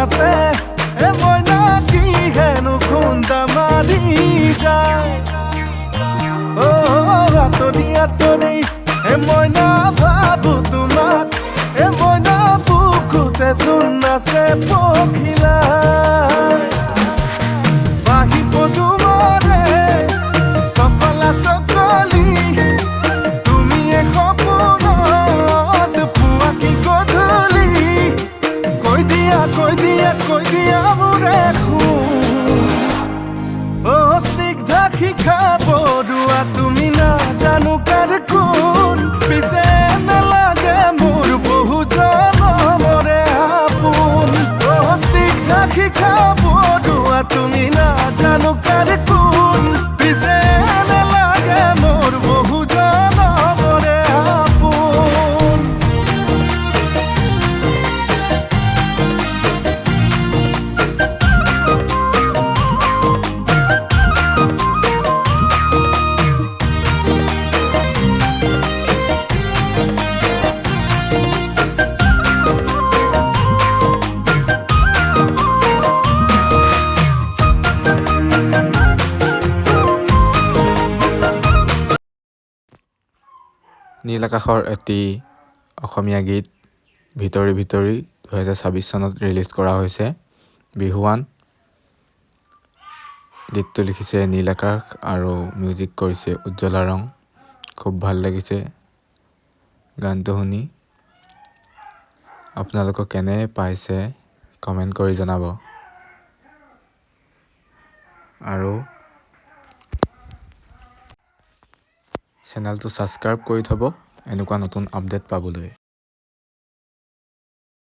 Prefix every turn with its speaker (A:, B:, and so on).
A: রাতে এ ময়না কি হেন খুন্দা মারি যায় ও আতরি আতরি এ ময়না ভাবু তোমাক এ ময়না বুকুতে চোন আছে পখিলা বাহি পদুমরে সফলা সকলি তুমি এ সপোনত পুৱা কি গধূলি কৈ দিয়া মোৰে ও স্নিগ্ধা শিখা পৰুৱা তুমি নাজানো কাৰ কোন পিছে নালাগে মোৰ বহু জনমৰে আপোন ও স্নিগ্ধা শিখা পৰুৱা তুমি নাজানো কাৰ কোন পিছে নালাগে মোৰ বহু জনমৰে আপোন
B: নীল আকাশৰ এটি অসমীয়া গীত ভিতৰি 2026 চনত ৰিলিজ কৰা হৈছে বিহুৱান গীতটো লিখিছে নীল আকাশ আৰু মিউজিক কৰিছে উজ্জ্বলা ৰং খুব ভাল লাগিছে গানটো শুনি আপোনালোকক কেনে পাইছে কমেন্ট কৰি জনাব আৰু চেনেলটো সাবস্ক্ৰাইব কৰি থব এনেকুৱা নতুন আপডেট পাবলৈ